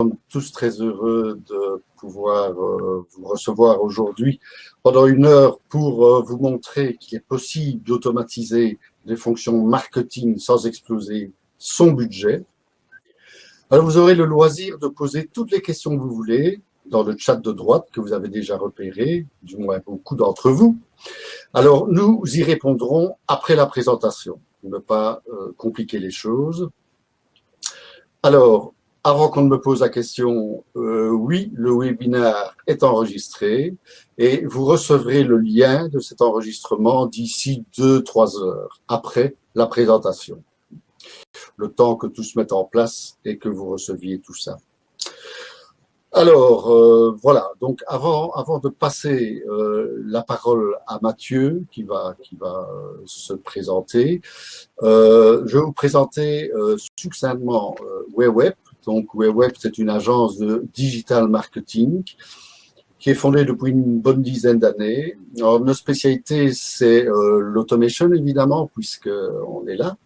sommes tous très heureux de pouvoir vous recevoir aujourd'hui pendant 1 heure pour vous montrer qu'il est possible d'automatiser les fonctions marketing sans exploser son budget. Alors, vous aurez le loisir de poser toutes les questions que vous voulez dans le chat de droite que vous avez déjà repéré, du moins beaucoup d'entre vous. Alors, nous y répondrons après la présentation, pour ne pas compliquer les choses. Alors, avant qu'on ne me pose la question, oui, le webinaire est enregistré et vous recevrez le lien de cet enregistrement d'ici 2-3 heures après la présentation. Le temps que tout se mette en place et que vous receviez tout ça. Alors, voilà, donc avant de passer la parole à Mathieu qui va se présenter, je vais vous présenter succinctement WayWeb. Donc, WayWeb, c'est une agence de digital marketing qui est fondée depuis une bonne dizaine d'années. Alors, notre spécialité, c'est l'automation, évidemment, puisqu'on est là,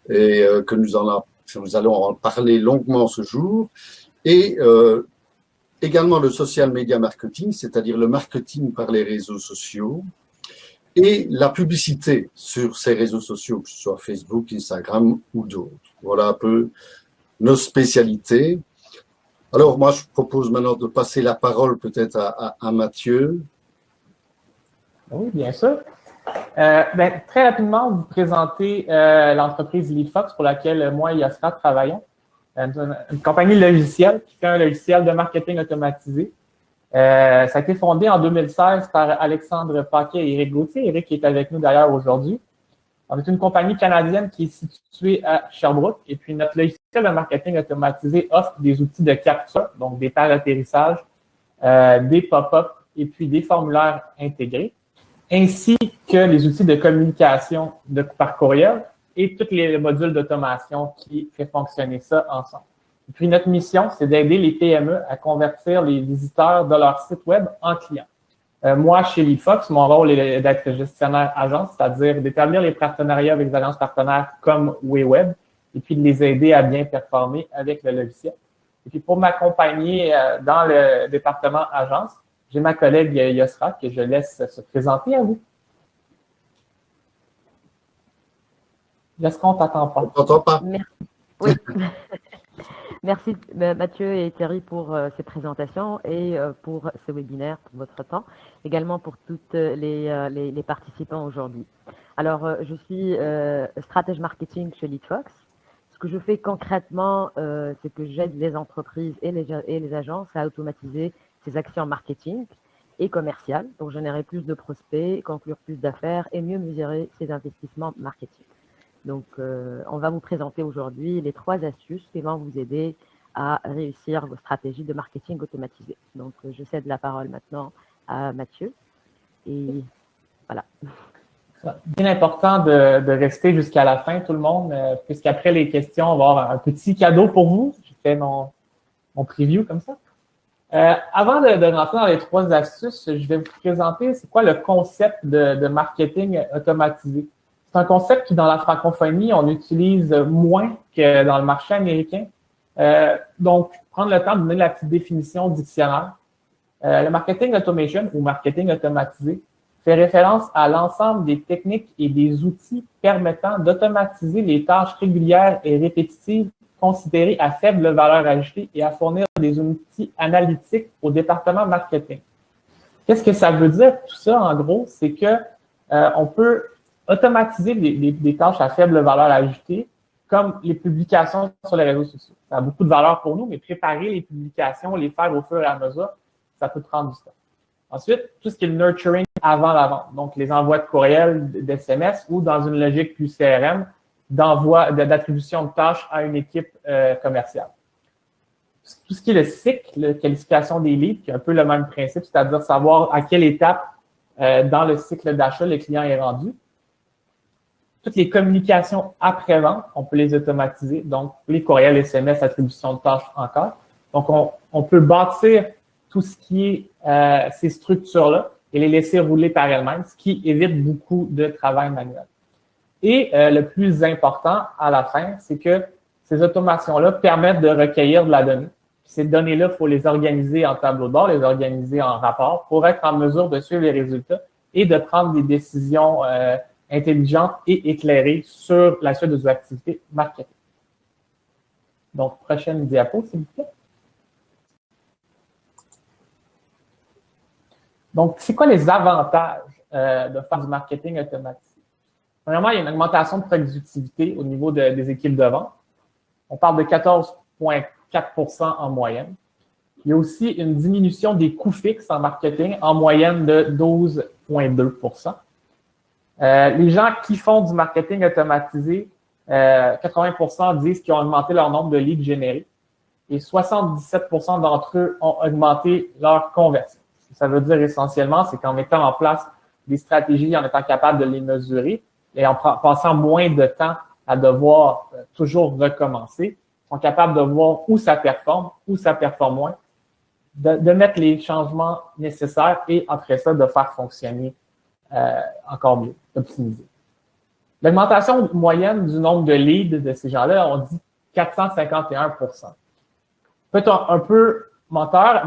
et que nous allons en parler longuement ce jour. Et également le social media marketing, c'est-à-dire le marketing par les réseaux sociaux et la publicité sur ces réseaux sociaux, que ce soit Facebook, Instagram ou d'autres. Voilà un peu nos spécialités. Alors moi, je propose maintenant de passer la parole peut-être à Mathieu. Oui, bien sûr. Très rapidement, vous présentez l'entreprise LeadFox pour laquelle moi et Yosra travaillons. Une compagnie logicielle qui fait un logiciel de marketing automatisé. Ça a été fondé en 2016 par Alexandre Paquet et Éric Gauthier. Éric qui est avec nous d'ailleurs aujourd'hui. On est une compagnie canadienne qui est située à Sherbrooke. Et puis, notre logiciel de marketing automatisé offre des outils de capture, donc des paires d'atterrissage, des pop-up et puis des formulaires intégrés, ainsi que les outils de communication par courriel et tous les modules d'automation qui fait fonctionner ça ensemble. Et puis, notre mission, c'est d'aider les PME à convertir les visiteurs de leur site web en clients. Moi, chez LeadFox, mon rôle est d'être gestionnaire agence, c'est-à-dire d'établir les partenariats avec des agences partenaires comme WayWeb et puis de les aider à bien performer avec le logiciel. Et puis, pour m'accompagner dans le département agence, j'ai ma collègue Yosra que je laisse se présenter à vous. Yosra, on ne t'entend pas. On ne t'entend pas. Merci. Oui. Merci Mathieu et Thierry pour ces présentations et pour ce webinaire, pour votre temps, également pour toutes les participants aujourd'hui. Alors, je suis stratège marketing chez LeadFox. Ce que je fais concrètement, c'est que j'aide les entreprises et les agences à automatiser ces actions marketing et commerciales pour générer plus de prospects, conclure plus d'affaires et mieux mesurer ses investissements marketing. Donc, on va vous présenter aujourd'hui les 3 astuces qui vont vous aider à réussir vos stratégies de marketing automatisées. Donc, je cède la parole maintenant à Mathieu. Et voilà. Bien important de rester jusqu'à la fin, tout le monde, puisqu'après les questions, on va avoir un petit cadeau pour vous. J'ai fait mon preview comme ça. Avant de rentrer dans les 3 astuces, je vais vous présenter c'est quoi le concept de marketing automatisé. C'est un concept qui, dans la francophonie, on utilise moins que dans le marché américain. Donc, prendre le temps de donner la petite définition dictionnaire. Le marketing automation ou marketing automatisé fait référence à l'ensemble des techniques et des outils permettant d'automatiser les tâches régulières et répétitives considérées à faible valeur ajoutée et à fournir des outils analytiques au département marketing. Qu'est-ce que ça veut dire? Tout ça, en gros, c'est que on peut automatiser des tâches à faible valeur ajoutée, comme les publications sur les réseaux sociaux. Ça a beaucoup de valeur pour nous, mais préparer les publications, les faire au fur et à mesure, ça peut prendre du temps. Ensuite, tout ce qui est le nurturing avant la vente, donc les envois de courriels, d'SMS ou dans une logique plus CRM, d'attribution de tâches à une équipe commerciale. Tout ce qui est le cycle, la qualification des leads, qui est un peu le même principe, c'est-à-dire savoir à quelle étape dans le cycle d'achat le client est rendu. Toutes les communications après-vente, on peut les automatiser. Donc, les courriels, SMS, attribution de tâches encore. Donc, on peut bâtir tout ce qui est ces structures-là et les laisser rouler par elles-mêmes, ce qui évite beaucoup de travail manuel. Et le plus important à la fin, c'est que ces automations-là permettent de recueillir de la donnée. Ces données-là, il faut les organiser en tableau de bord, les organiser en rapport pour être en mesure de suivre les résultats et de prendre des décisions intelligentes et éclairées sur la suite de vos activités marketing. Donc, prochaine diapo, s'il vous plaît. Donc, c'est quoi les avantages de faire du marketing automatisé? Premièrement, il y a une augmentation de productivité au niveau des équipes de vente. On parle de 14,4% en moyenne. Il y a aussi une diminution des coûts fixes en marketing en moyenne de 12,2%. Les gens qui font du marketing automatisé, 80% disent qu'ils ont augmenté leur nombre de leads générés et 77% d'entre eux ont augmenté leur conversion. Ça veut dire essentiellement, c'est qu'en mettant en place des stratégies, en étant capable de les mesurer et en passant moins de temps à devoir toujours recommencer, ils sont capables de voir où ça performe moins, de mettre les changements nécessaires et après ça, de faire fonctionner encore mieux, optimiser. L'augmentation moyenne du nombre de leads de ces gens-là, on dit 451%. Peut-être un peu menteur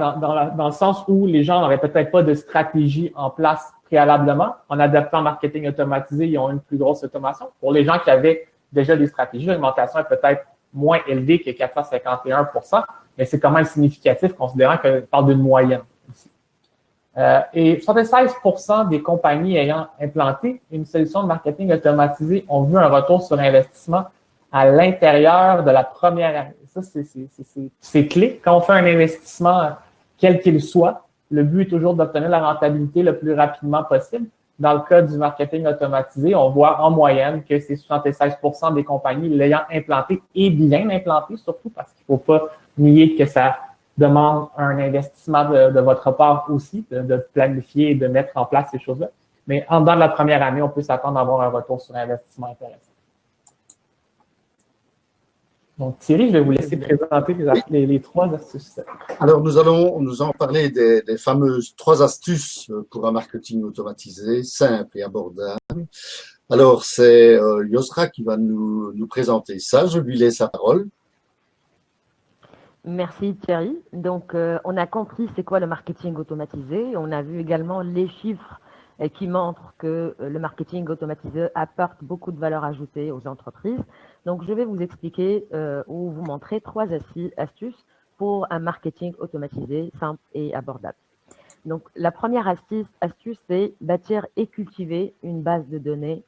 dans le sens où les gens n'auraient peut-être pas de stratégie en place préalablement. En adaptant le marketing automatisé, ils ont une plus grosse automation. Pour les gens qui avaient déjà des stratégies, l'augmentation est peut-être moins élevée que 451%, mais c'est quand même significatif considérant qu'on parle d'une moyenne ici. Et 76% des compagnies ayant implanté une solution de marketing automatisé ont vu un retour sur investissement à l'intérieur de la première année. Ça, c'est clé. Quand on fait un investissement, quel qu'il soit, le but est toujours d'obtenir la rentabilité le plus rapidement possible. Dans le cas du marketing automatisé, on voit en moyenne que c'est 76% des compagnies l'ayant implanté et bien implanté, surtout parce qu'il ne faut pas nier que ça demande un investissement de votre part aussi, de planifier et de mettre en place ces choses-là. Mais en dedans de la première année, on peut s'attendre à avoir un retour sur investissement intéressant. Donc, Thierry, je vais vous laisser présenter les 3 astuces. Alors, nous allons parler des fameuses 3 astuces pour un marketing automatisé, simple et abordable. Alors, c'est Yosra qui va nous présenter ça. Je lui laisse la parole. Merci Thierry. Donc, on a compris c'est quoi le marketing automatisé. On a vu également les chiffres qui montrent que le marketing automatisé apporte beaucoup de valeur ajoutée aux entreprises. Donc, je vais vous expliquer ou vous montrer 3 astuces pour un marketing automatisé simple et abordable. Donc, la première astuce, c'est bâtir et cultiver une base de données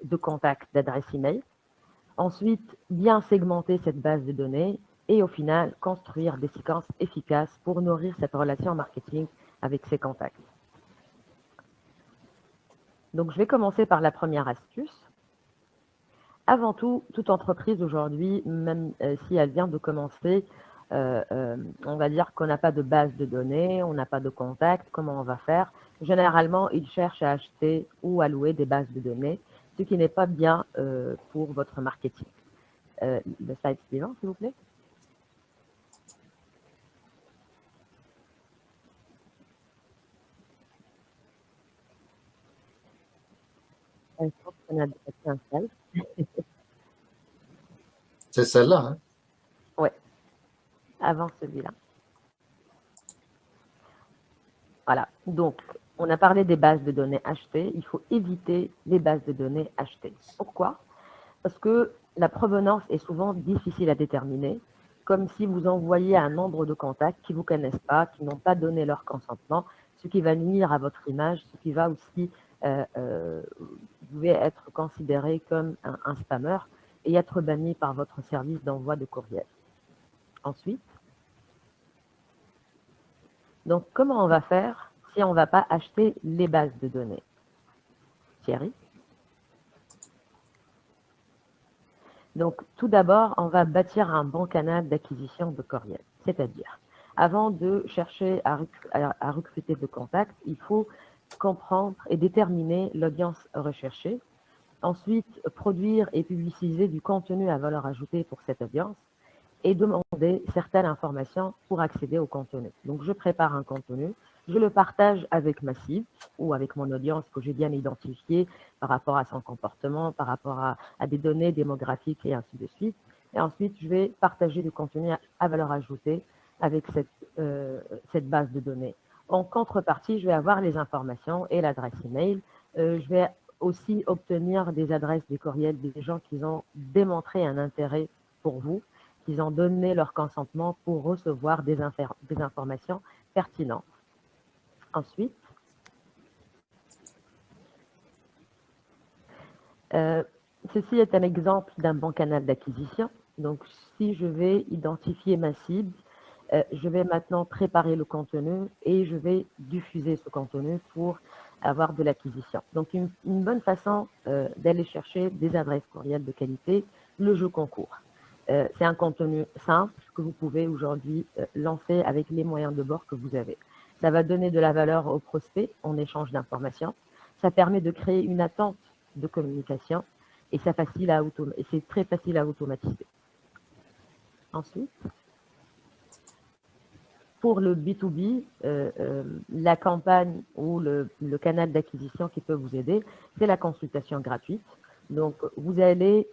de contacts d'adresse email. Ensuite, bien segmenter cette base de données et au final, construire des séquences efficaces pour nourrir cette relation marketing avec ses contacts. Donc, je vais commencer par la première astuce. Avant tout, toute entreprise aujourd'hui, même si elle vient de commencer, on va dire qu'on n'a pas de base de données, on n'a pas de contact, comment on va faire? Généralement, ils cherchent à acheter ou à louer des bases de données, ce qui n'est pas bien pour votre marketing. Le slide suivant, s'il vous plaît. Je pense qu'on a un slide. C'est celle-là, hein? Oui, avant celui-là. Voilà, donc on a parlé des bases de données achetées. Il faut éviter les bases de données achetées. Pourquoi? Parce que la provenance est souvent difficile à déterminer, comme si vous envoyez un nombre de contacts qui ne vous connaissent pas, qui n'ont pas donné leur consentement, ce qui va nuire à votre image, ce qui va aussi vous pouvez être considéré comme un spammer et être banni par votre service d'envoi de courriel. Ensuite, donc comment on va faire si on ne va pas acheter les bases de données? Thierry? Donc, tout d'abord, on va bâtir un bon canal d'acquisition de courriel. C'est-à-dire, avant de chercher à recruter de contacts, il faut comprendre et déterminer l'audience recherchée. Ensuite, produire et publiciser du contenu à valeur ajoutée pour cette audience et demander certaines informations pour accéder au contenu. Donc, je prépare un contenu, je le partage avec ma cible ou avec mon audience que j'ai bien identifiée par rapport à son comportement, par rapport à des données démographiques et ainsi de suite. Et ensuite, je vais partager du contenu à valeur ajoutée avec cette base de données. En contrepartie, je vais avoir les informations et l'adresse email. Je vais aussi obtenir des adresses, des courriels des gens qui ont démontré un intérêt pour vous, qui ont donné leur consentement pour recevoir des informations pertinentes. Ensuite, ceci est un exemple d'un bon canal d'acquisition. Donc, si je vais identifier ma cible, je vais maintenant préparer le contenu et je vais diffuser ce contenu pour avoir de l'acquisition. Donc, une bonne façon d'aller chercher des adresses courriels de qualité, le jeu concours. C'est un contenu simple que vous pouvez aujourd'hui lancer avec les moyens de bord que vous avez. Ça va donner de la valeur aux prospects en échange d'informations. Ça permet de créer une attente de communication et c'est très facile à automatiser. Ensuite, pour le B2B, la campagne ou le canal d'acquisition qui peut vous aider, c'est la consultation gratuite. Donc, vous allez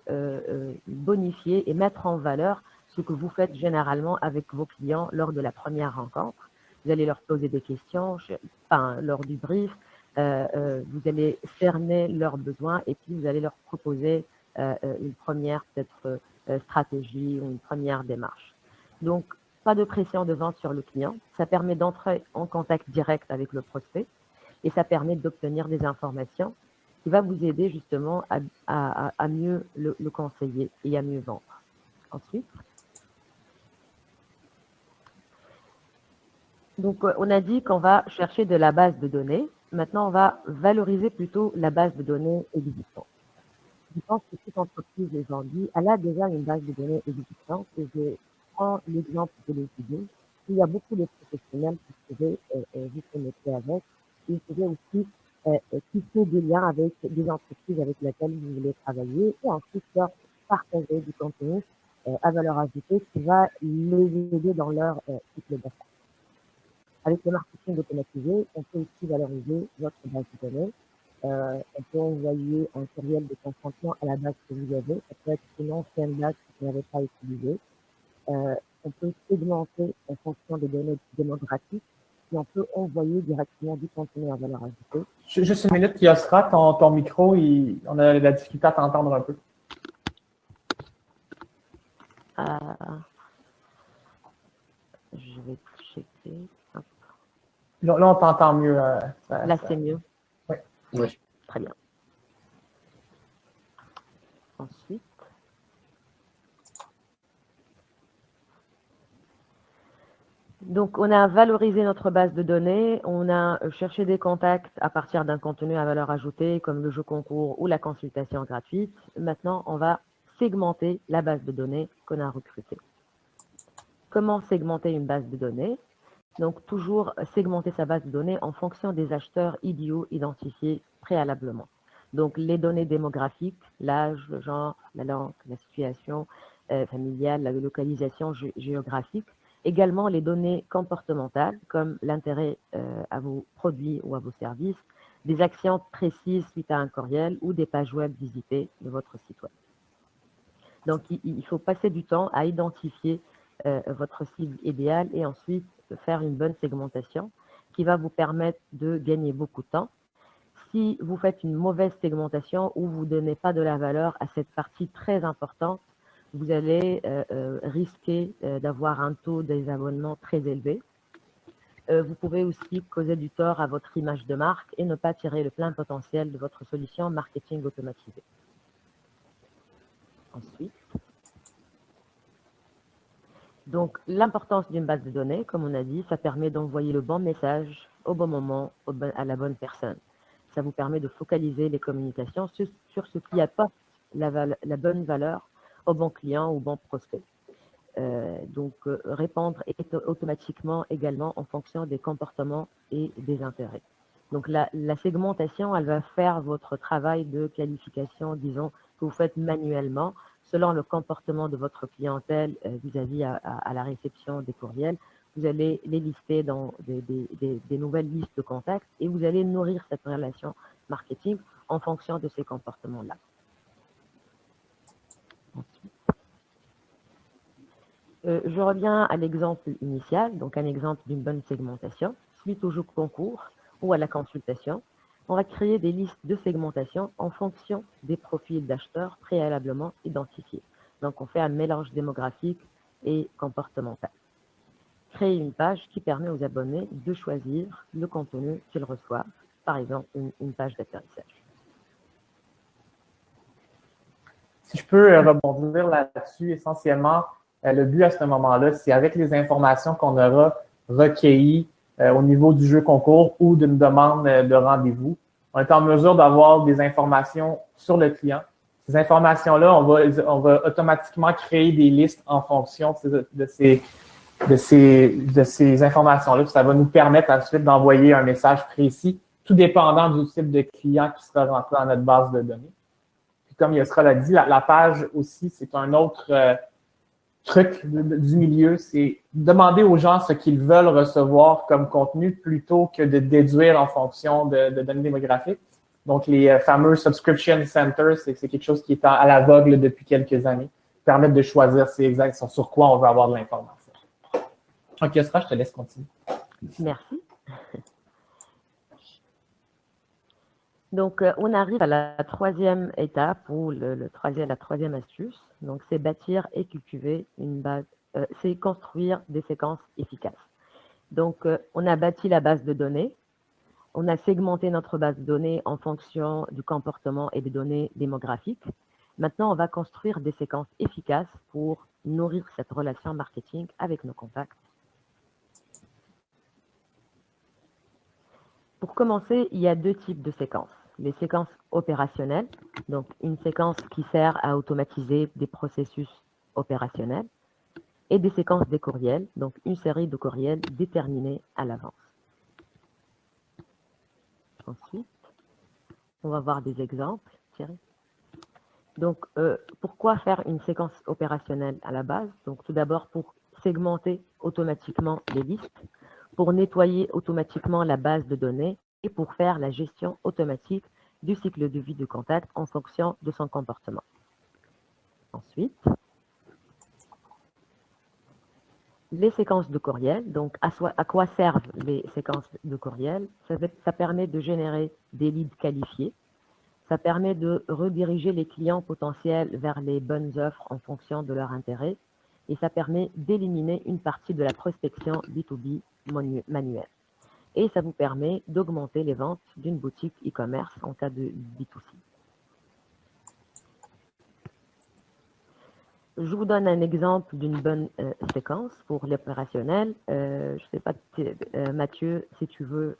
bonifier et mettre en valeur ce que vous faites généralement avec vos clients lors de la première rencontre. Vous allez leur poser des questions lors du brief. Vous allez cerner leurs besoins et puis vous allez leur proposer une première peut-être stratégie ou une première démarche. Donc, pas de pression de vente sur le client. Ça permet d'entrer en contact direct avec le prospect et ça permet d'obtenir des informations qui va vous aider justement à mieux le conseiller et à mieux vendre. Ensuite, donc on a dit qu'on va chercher de la base de données. Maintenant, on va valoriser plutôt la base de données existante. Je pense que toute entreprise aujourd'hui, elle a déjà une base de données existante. Et je prends l'exemple de l'étudiant. Il y a beaucoup de professionnels qui pouvaient vous connecter avec. Ils pouvaient aussi tisser des liens avec des entreprises avec lesquelles vous voulez travailler et ensuite leur partager du contenu à valeur ajoutée qui va les aider dans leur cycle d'affaires. Avec le marketing automatisé, on peut aussi valoriser votre base de données. On peut envoyer un courriel de consentement à la base que vous avez. Ça peut être une ancienne base que vous n'avez pas utilisée. On peut segmenter en fonction des données démographiques et on peut envoyer directement du contenu à valeur ajoutée. Juste une minute, Yosra, ton micro, on a la difficulté à t'entendre un peu. Je vais checker. Là, on t'entend mieux. Là, c'est mieux? Oui. Oui. Très bien. Ensuite, donc, on a valorisé notre base de données, on a cherché des contacts à partir d'un contenu à valeur ajoutée, comme le jeu concours ou la consultation gratuite. Maintenant, on va segmenter la base de données qu'on a recrutée. Comment segmenter une base de données? Donc, toujours segmenter sa base de données en fonction des acheteurs idéaux identifiés préalablement. Donc, les données démographiques, l'âge, le genre, la langue, la situation familiale, la localisation géographique. Également, les données comportementales, comme l'intérêt à vos produits ou à vos services, des actions précises suite à un courriel ou des pages web visitées de votre site web. Donc, il faut passer du temps à identifier votre cible idéale et ensuite faire une bonne segmentation qui va vous permettre de gagner beaucoup de temps. Si vous faites une mauvaise segmentation ou vous ne donnez pas de la valeur à cette partie très importante, vous allez risquer d'avoir un taux de désabonnement très élevé. Vous pouvez aussi causer du tort à votre image de marque et ne pas tirer le plein potentiel de votre solution marketing automatisée. Ensuite, donc l'importance d'une base de données, comme on a dit, ça permet d'envoyer le bon message au bon moment à la bonne personne. Ça vous permet de focaliser les communications sur ce qui apporte la bonne valeur au bon client ou au bon prospect. Répondre automatiquement également en fonction des comportements et des intérêts. Donc la segmentation, elle va faire votre travail de qualification, disons, que vous faites manuellement, selon le comportement de votre clientèle vis-à-vis à la réception des courriels. Vous allez les lister dans des nouvelles listes de contacts et vous allez nourrir cette relation marketing en fonction de ces comportements-là. Je reviens à l'exemple initial, donc un exemple d'une bonne segmentation. Suite au jeu concours ou à la consultation, on va créer des listes de segmentation en fonction des profils d'acheteurs préalablement identifiés. Donc, on fait un mélange démographique et comportemental. Créer une page qui permet aux abonnés de choisir le contenu qu'ils reçoivent, par exemple une page d'atterrissage. Si je peux rebondir là-dessus, essentiellement, le but à ce moment-là, c'est avec les informations qu'on aura recueillies au niveau du jeu concours ou d'une demande de rendez-vous, on est en mesure d'avoir des informations sur le client. Ces informations-là, on va automatiquement créer des listes en fonction de ces informations-là. Ça va nous permettre ensuite d'envoyer un message précis, tout dépendant du type de client qui sera rentré dans notre base de données. Puis comme Yosra l'a dit, la page aussi, c'est un autre truc du milieu, c'est demander aux gens ce qu'ils veulent recevoir comme contenu plutôt que de déduire en fonction de données démographiques. Donc, les fameux subscription centers, c'est quelque chose qui est à l'aveugle depuis quelques années, permettent de choisir sur quoi on veut avoir de l'information. Ok, Yosra, je te laisse continuer. Merci. Donc, on arrive à la troisième étape ou la troisième astuce. Donc, c'est bâtir et cultiver une base, c'est construire des séquences efficaces. Donc, on a bâti la base de données. On a segmenté notre base de données en fonction du comportement et des données démographiques. Maintenant, on va construire des séquences efficaces pour nourrir cette relation marketing avec nos contacts. Pour commencer, il y a deux types de séquences. Les séquences opérationnelles, donc une séquence qui sert à automatiser des processus opérationnels, et des séquences de courriels, donc une série de courriels déterminés à l'avance. Ensuite, on va voir des exemples, Thierry. Donc, pourquoi faire une séquence opérationnelle à la base? Donc, tout d'abord, pour segmenter automatiquement les listes, pour nettoyer automatiquement la base de données et pour faire la gestion automatique du cycle de vie du contact en fonction de son comportement. Ensuite, les séquences de courriel. Donc, à quoi servent les séquences de courriel? Ça permet de générer des leads qualifiés. Ça permet de rediriger les clients potentiels vers les bonnes offres en fonction de leur intérêt. Et ça permet d'éliminer une partie de la prospection B2B manuelle. Et ça vous permet d'augmenter les ventes d'une boutique e-commerce en cas de B2C. Je vous donne un exemple d'une bonne séquence pour l'opérationnel. Je ne sais pas, Mathieu, si tu veux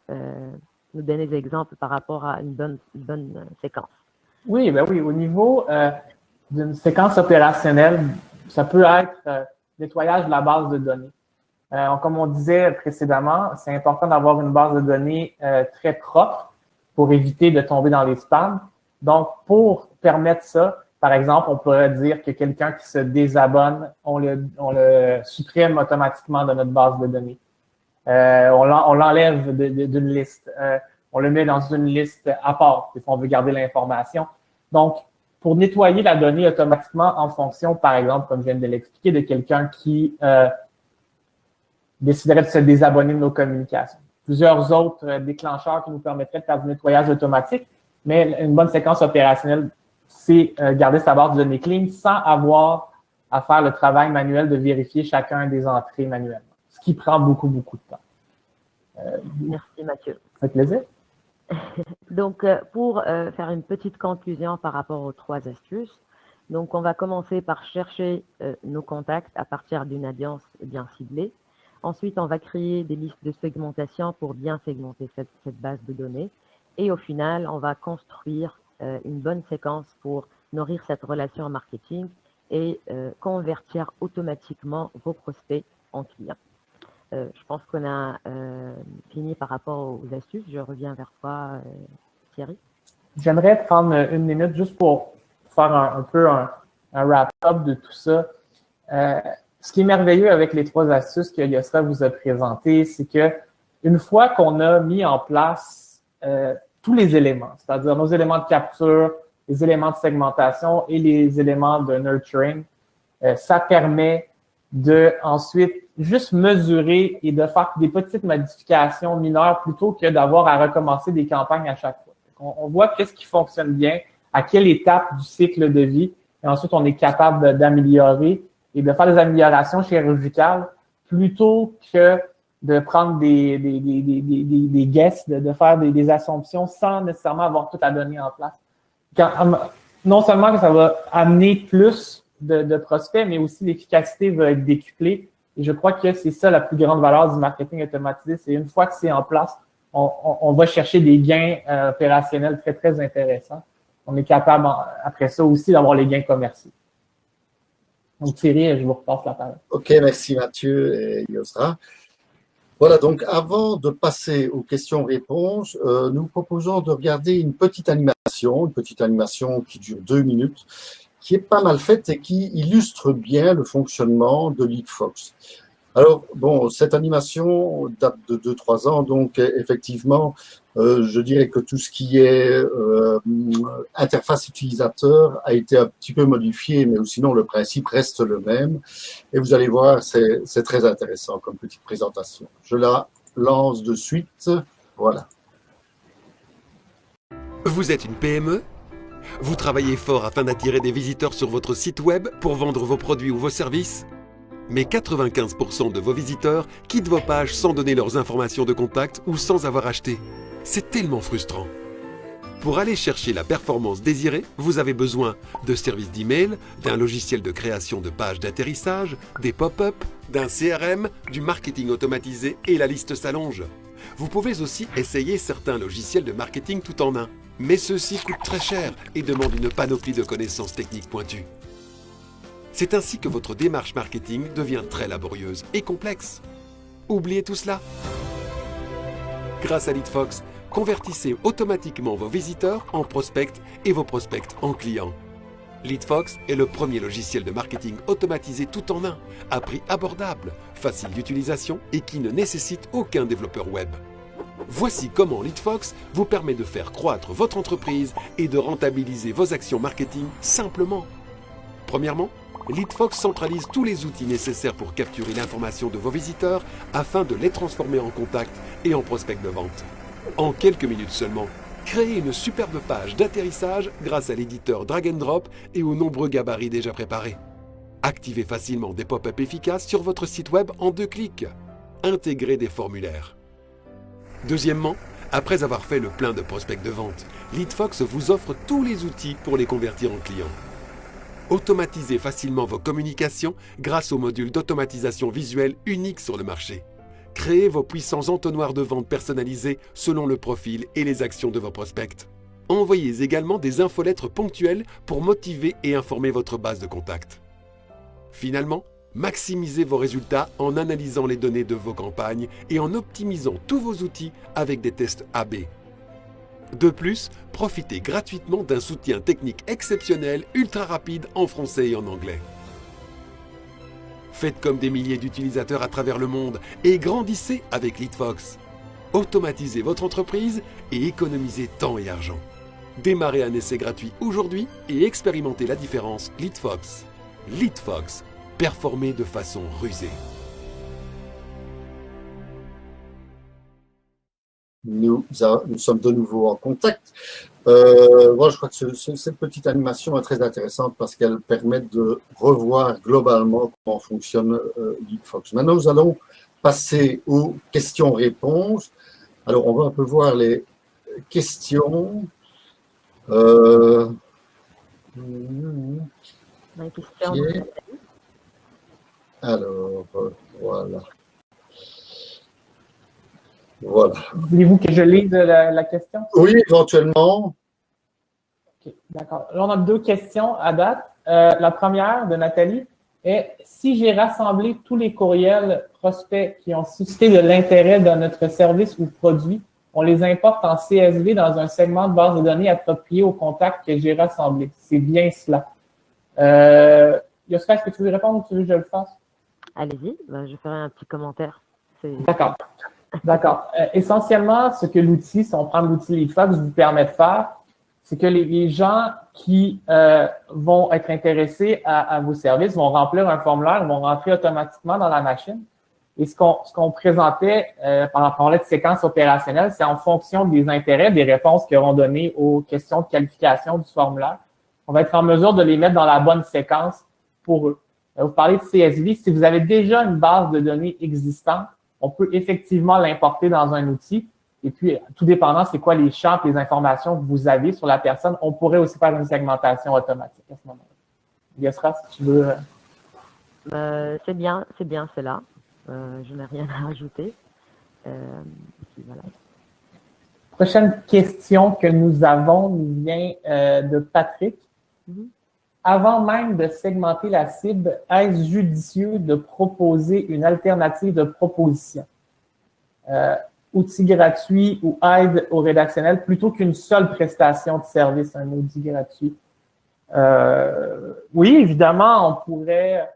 nous donner des exemples par rapport à une bonne séquence. Oui, ben oui. Au niveau d'une séquence opérationnelle, ça peut être nettoyage de la base de données. Comme on disait précédemment, c'est important d'avoir une base de données très propre pour éviter de tomber dans les spams. Donc, pour permettre ça, par exemple, on pourrait dire que quelqu'un qui se désabonne, on le supprime automatiquement de notre base de données. On l'enlève d'une liste. On le met dans une liste à part, si on veut garder l'information. Donc, pour nettoyer la donnée automatiquement en fonction, par exemple, comme je viens de l'expliquer, de quelqu'un qui déciderait de se désabonner de nos communications. Plusieurs autres déclencheurs qui nous permettraient de faire du nettoyage automatique, mais une bonne séquence opérationnelle, c'est garder sa base de données clean sans avoir à faire le travail manuel de vérifier chacun des entrées manuellement, ce qui prend beaucoup de temps. Merci Mathieu. Ça fait plaisir. Donc, pour faire une petite conclusion par rapport aux trois astuces, donc on va commencer par chercher nos contacts à partir d'une audience bien ciblée. Ensuite, on va créer des listes de segmentation pour bien segmenter cette base de données. Et au final, on va construire une bonne séquence pour nourrir cette relation marketing et convertir automatiquement vos prospects en clients. Je pense qu'on a fini par rapport aux astuces. Je reviens vers toi, Thierry. J'aimerais prendre une minute juste pour faire un peu un wrap-up de tout ça. Ce qui est merveilleux avec les trois astuces que Yosra vous a présentées, c'est que une fois qu'on a mis en place tous les éléments, c'est-à-dire nos éléments de capture, les éléments de segmentation et les éléments de nurturing, ça permet de ensuite juste mesurer et de faire des petites modifications mineures plutôt que d'avoir à recommencer des campagnes à chaque fois. On voit qu'est-ce qui fonctionne bien, à quelle étape du cycle de vie, et ensuite on est capable d'améliorer et de faire des améliorations chirurgicales plutôt que de prendre des guesses, de faire des assumptions sans nécessairement avoir tout à donner en place. Non seulement que ça va amener plus de prospects, mais aussi l'efficacité va être décuplée. Et je crois que c'est ça la plus grande valeur du marketing automatisé. C'est une fois que c'est en place, on va chercher des gains opérationnels très, très intéressants. On est capable, après ça aussi, d'avoir les gains commerciaux. Donc, Thierry, je vous repasse la parole. OK, merci Mathieu et Yosra. Voilà, donc avant de passer aux questions-réponses, nous proposons de regarder une petite animation qui dure 2 minutes, qui est pas mal faite et qui illustre bien le fonctionnement de LeadFox. Alors, bon, cette animation date de 2-3 ans, donc effectivement, je dirais que tout ce qui est interface utilisateur a été un petit peu modifié, mais sinon le principe reste le même. Et vous allez voir, c'est très intéressant comme petite présentation. Je la lance de suite. Voilà. Vous êtes une PME ? Vous travaillez fort afin d'attirer des visiteurs sur votre site web pour vendre vos produits ou vos services ? Mais 95% de vos visiteurs quittent vos pages sans donner leurs informations de contact ou sans avoir acheté. C'est tellement frustrant. Pour aller chercher la performance désirée, vous avez besoin de services d'email, d'un logiciel de création de pages d'atterrissage, des pop-up, d'un CRM, du marketing automatisé et la liste s'allonge. Vous pouvez aussi essayer certains logiciels de marketing tout en un. Mais ceux-ci coûtent très cher et demandent une panoplie de connaissances techniques pointues. C'est ainsi que votre démarche marketing devient très laborieuse et complexe. Oubliez tout cela. Grâce à LeadFox, convertissez automatiquement vos visiteurs en prospects et vos prospects en clients. LeadFox est le premier logiciel de marketing automatisé tout en un, à prix abordable, facile d'utilisation et qui ne nécessite aucun développeur web. Voici comment LeadFox vous permet de faire croître votre entreprise et de rentabiliser vos actions marketing simplement. Premièrement, LeadFox centralise tous les outils nécessaires pour capturer l'information de vos visiteurs afin de les transformer en contacts et en prospects de vente. En quelques minutes seulement, créez une superbe page d'atterrissage grâce à l'éditeur Drag and Drop et aux nombreux gabarits déjà préparés. Activez facilement des pop-up efficaces sur votre site web en 2 clics. Intégrez des formulaires. Deuxièmement, après avoir fait le plein de prospects de vente, LeadFox vous offre tous les outils pour les convertir en clients. Automatisez facilement vos communications grâce au module d'automatisation visuelle unique sur le marché. Créez vos puissants entonnoirs de vente personnalisés selon le profil et les actions de vos prospects. Envoyez également des infolettres ponctuelles pour motiver et informer votre base de contacts. Finalement, maximisez vos résultats en analysant les données de vos campagnes et en optimisant tous vos outils avec des tests AB. De plus, profitez gratuitement d'un soutien technique exceptionnel, ultra rapide en français et en anglais. Faites comme des milliers d'utilisateurs à travers le monde et grandissez avec LeadFox. Automatisez votre entreprise et économisez temps et argent. Démarrez un essai gratuit aujourd'hui et expérimentez la différence LeadFox. LeadFox, performez de façon rusée. Nous sommes de nouveau en contact. Voilà, je crois que cette petite animation est très intéressante parce qu'elle permet de revoir globalement comment fonctionne LeadFox. Maintenant, nous allons passer aux questions-réponses. Alors, on va un peu voir les questions. Alors, voilà. Voilà. Voulez-vous que je lise la question? Oui, éventuellement. Okay, d'accord. Là, on a 2 questions à date. La première de Nathalie est « Si j'ai rassemblé tous les courriels prospects qui ont suscité de l'intérêt dans notre service ou produit, on les importe en CSV dans un segment de base de données approprié aux contacts que j'ai rassemblés. C'est bien cela. » Yosra, est-ce que tu veux répondre ou tu veux que je le fasse? Allez-y, je ferai un petit commentaire. D'accord. D'accord. Essentiellement, ce que l'outil, si on prend l'outil LeadFox, vous permet de faire, c'est que les gens qui vont être intéressés à vos services, vont remplir un formulaire, vont rentrer automatiquement dans la machine. Et ce qu'on présentait par rapport à la séquence opérationnelle, c'est en fonction des intérêts, des réponses qu'ils auront données aux questions de qualification du formulaire. On va être en mesure de les mettre dans la bonne séquence pour eux. Vous parlez de CSV. Si vous avez déjà une base de données existante, on peut effectivement l'importer dans un outil. Et puis, tout dépendant, c'est quoi les champs, les informations que vous avez sur la personne, on pourrait aussi faire une segmentation automatique à ce moment-là. Yasra, si tu veux. C'est bien, c'est là. Je n'ai rien à rajouter. Voilà. Prochaine question que nous avons nous vient de Patrick. Avant même de segmenter la cible, est-ce judicieux de proposer une alternative de proposition? Outil gratuit ou aide au rédactionnel plutôt qu'une seule prestation de service, un outil gratuit. Oui, évidemment, on pourrait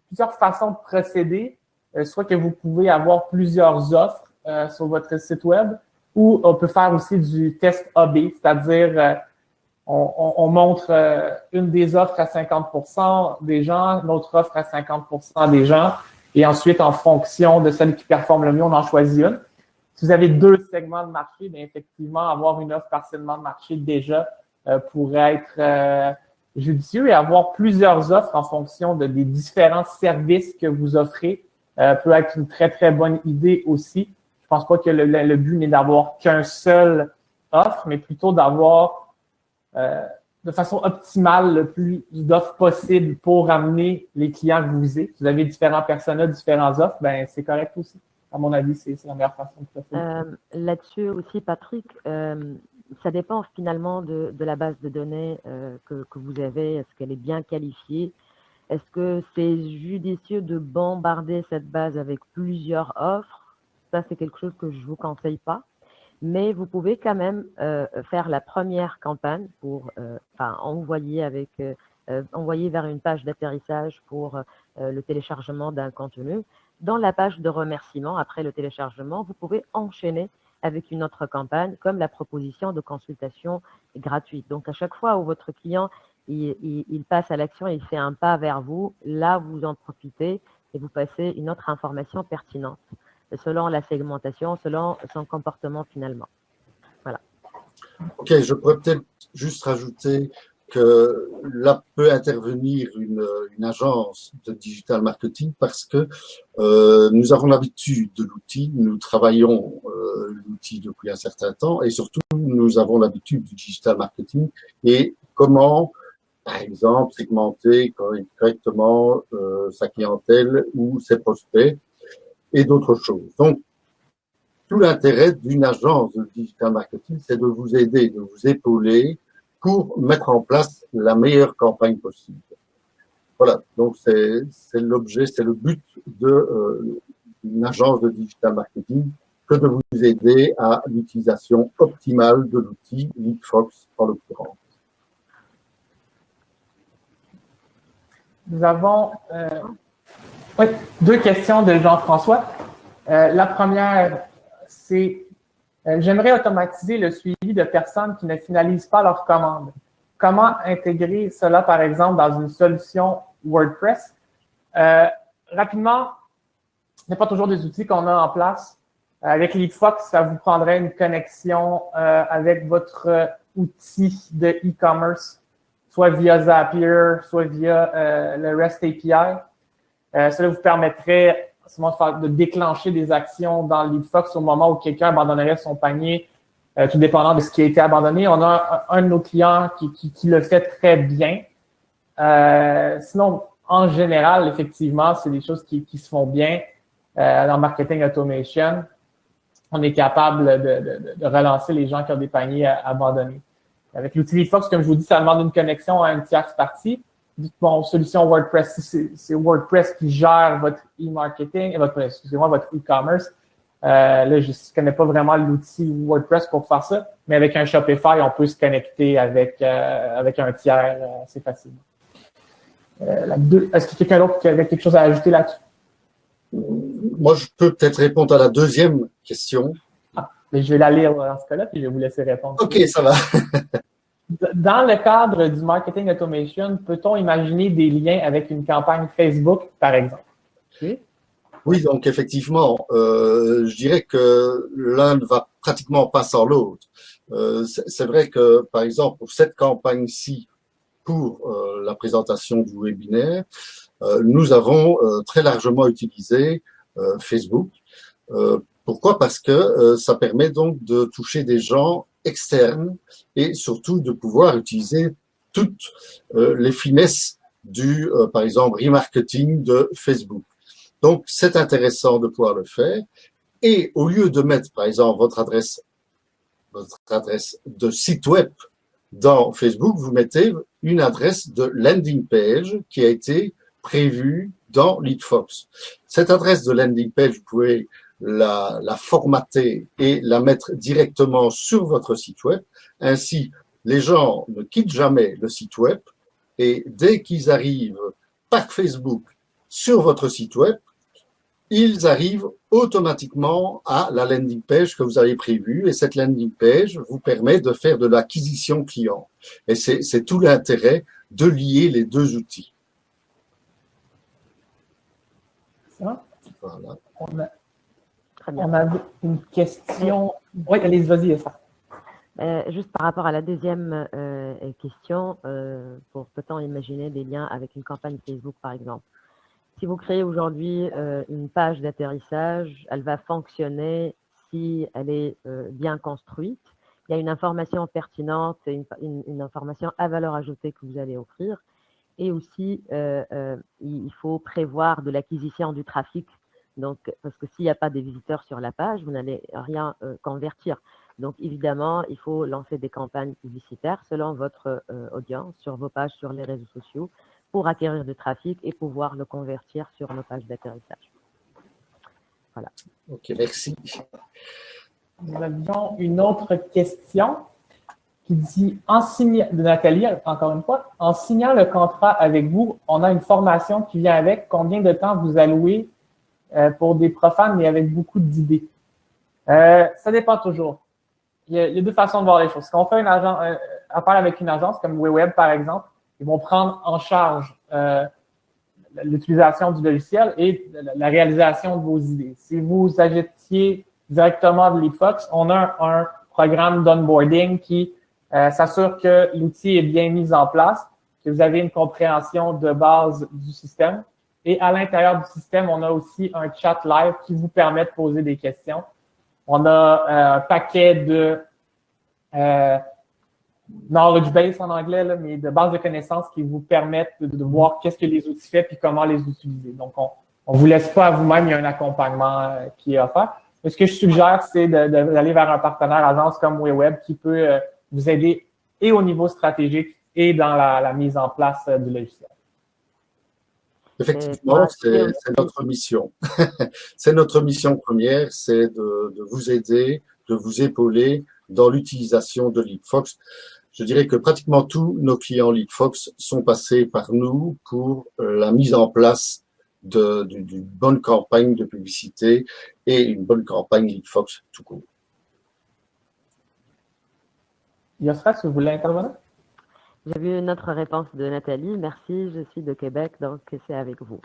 plusieurs façons de procéder, soit que vous pouvez avoir plusieurs offres sur votre site web, ou on peut faire aussi du test A/B, c'est-à-dire on montre une des offres à 50% des gens, l'autre offre à 50% des gens, et ensuite, en fonction de celle qui performe le mieux, on en choisit une. Si vous avez 2 segments de marché, bien effectivement, avoir une offre par segment de marché déjà pourrait être judicieux, et avoir plusieurs offres en fonction des différents services que vous offrez peut être une très, très bonne idée aussi. Je pense pas que le but n'est d'avoir qu'un seul offre, mais plutôt d'avoir de façon optimale le plus d'offres possible pour amener les clients que vous visez. Si vous avez différents personas, différentes offres, ben c'est correct aussi. À mon avis, c'est la meilleure façon de procéder. Là-dessus aussi, Patrick, ça dépend finalement de la base de données que vous avez. Est-ce qu'elle est bien qualifiée? Est-ce que c'est judicieux de bombarder cette base avec plusieurs offres? Ça, c'est quelque chose que je ne vous conseille pas. Mais vous pouvez quand même faire la première campagne pour envoyer vers une page d'atterrissage pour le téléchargement d'un contenu. Dans la page de remerciement, après le téléchargement, vous pouvez enchaîner avec une autre campagne, comme la proposition de consultation gratuite. Donc, à chaque fois où votre client il passe à l'action, il fait un pas vers vous, là, vous en profitez et vous passez une autre information pertinente, selon la segmentation, selon son comportement finalement. Voilà. Ok, je pourrais peut-être juste rajouter que là peut intervenir une agence de digital marketing parce que nous avons l'habitude de l'outil, nous travaillons l'outil depuis un certain temps et surtout nous avons l'habitude du digital marketing et comment, par exemple, segmenter correctement sa clientèle ou ses prospects et d'autres choses. Donc, tout l'intérêt d'une agence de digital marketing, c'est de vous aider, de vous épauler pour mettre en place la meilleure campagne possible. Voilà, donc c'est l'objet, c'est le but d'une agence de digital marketing que de vous aider à l'utilisation optimale de l'outil LeadFox en l'occurrence. Nous avons 2 questions de Jean-François. La première, c'est j'aimerais automatiser le suivi de personnes qui ne finalisent pas leur commande. Comment intégrer cela, par exemple, dans une solution WordPress? Rapidement, ce n'est pas toujours des outils qu'on a en place. Avec LeadFox, ça vous prendrait une connexion avec votre outil de e-commerce, soit via Zapier, soit via le REST API. Cela vous permettrait de déclencher des actions dans LeadFox au moment où quelqu'un abandonnerait son panier, tout dépendant de ce qui a été abandonné. On a un de nos clients qui le fait très bien. Sinon, en général, effectivement, c'est des choses qui se font bien dans Marketing Automation. On est capable de relancer les gens qui ont des paniers abandonnés. Avec l'outil LeadFox, comme je vous dis, ça demande une connexion à une tierce partie. Bon, solution WordPress, c'est WordPress qui gère votre e-marketing, votre e-commerce. Là, je ne connais pas vraiment l'outil WordPress pour faire ça, mais avec un Shopify, on peut se connecter avec un tiers assez facilement. Est-ce qu'il y a quelqu'un d'autre qui avait quelque chose à ajouter là-dessus? Moi, je peux peut-être répondre à la deuxième question. Mais je vais la lire dans ce cas-là, puis je vais vous laisser répondre. Ok, ça va. Dans le cadre du marketing automation, peut-on imaginer des liens avec une campagne Facebook, par exemple? Okay. Oui, donc effectivement, je dirais que l'un ne va pratiquement pas sans l'autre. C'est vrai que, par exemple, pour cette campagne-ci, pour la présentation du webinaire, nous avons très largement utilisé Facebook. Pourquoi? Parce que ça permet donc de toucher des gens externes et surtout de pouvoir utiliser toutes les finesses du, par exemple, remarketing de Facebook. Donc, c'est intéressant de pouvoir le faire. Et au lieu de mettre, par exemple, votre adresse de site web dans Facebook, vous mettez une adresse de landing page qui a été prévue dans LeadFox. Cette adresse de landing page, vous pouvez la formater et la mettre directement sur votre site web. Ainsi, les gens ne quittent jamais le site web et dès qu'ils arrivent par Facebook sur votre site web, ils arrivent automatiquement à la landing page que vous avez prévue et cette landing page vous permet de faire de l'acquisition client. Et c'est tout l'intérêt de lier les deux outils. Ça. Voilà. On a une question. Oui, allez, vas-y, ça. Juste par rapport à la deuxième question, pour peut-on imaginer des liens avec une campagne Facebook, par exemple. Si vous créez aujourd'hui une page d'atterrissage, elle va fonctionner si elle est bien construite. Il y a une information pertinente, une information à valeur ajoutée que vous allez offrir. Et aussi, il faut prévoir de l'acquisition du trafic. Donc, parce que s'il n'y a pas de visiteurs sur la page, vous n'allez rien convertir. Donc, évidemment, il faut lancer des campagnes publicitaires selon votre audience, sur vos pages, sur les réseaux sociaux, pour acquérir du trafic et pouvoir le convertir sur nos pages d'atterrissage. Voilà. Ok, merci. Nous avions une autre question qui dit, de Nathalie, encore une fois, en signant le contrat avec vous, on a une formation qui vient avec. Combien de temps vous allouez pour des profanes, mais avec beaucoup d'idées? Ça dépend toujours. Il y a deux façons de voir les choses. Si on fait affaire avec une agence comme WeWeb, par exemple, ils vont prendre en charge l'utilisation du logiciel et la réalisation de vos idées. Si vous achetiez directement de LeadFox, on a un programme d'onboarding qui s'assure que l'outil est bien mis en place, que vous avez une compréhension de base du système. Et à l'intérieur du système, on a aussi un chat live qui vous permet de poser des questions. On a un paquet de knowledge base en anglais, là, mais de bases de connaissances qui vous permettent de voir qu'est-ce que les outils font puis comment les utiliser. Donc, on vous laisse pas à vous-même, il y a un accompagnement qui est offert. Mais ce que je suggère, c'est d'aller vers un partenaire agence comme WeWeb qui peut vous aider et au niveau stratégique et dans la mise en place du logiciel. Effectivement, c'est notre mission. C'est notre mission première, c'est de vous aider, de vous épauler dans l'utilisation de LeadFox. Je dirais que pratiquement tous nos clients LeadFox sont passés par nous pour la mise en place d'une bonne campagne de publicité et une bonne campagne LeadFox tout court. Yosra, si vous voulez intervenir? J'ai vu une autre réponse de Nathalie. Merci, je suis de Québec, donc c'est avec vous.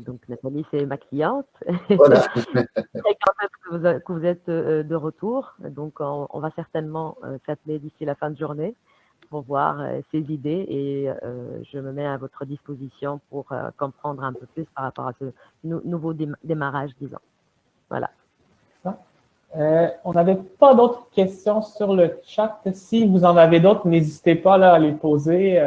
Donc Nathalie, c'est ma cliente. Voilà. Très contente que vous êtes de retour. Donc on va certainement s'appeler d'ici la fin de journée pour voir ses idées et je me mets à votre disposition pour comprendre un peu plus par rapport à ce nouveau démarrage, disons. Voilà. On n'avait pas d'autres questions sur le chat. Si vous en avez d'autres, n'hésitez pas là, à les poser.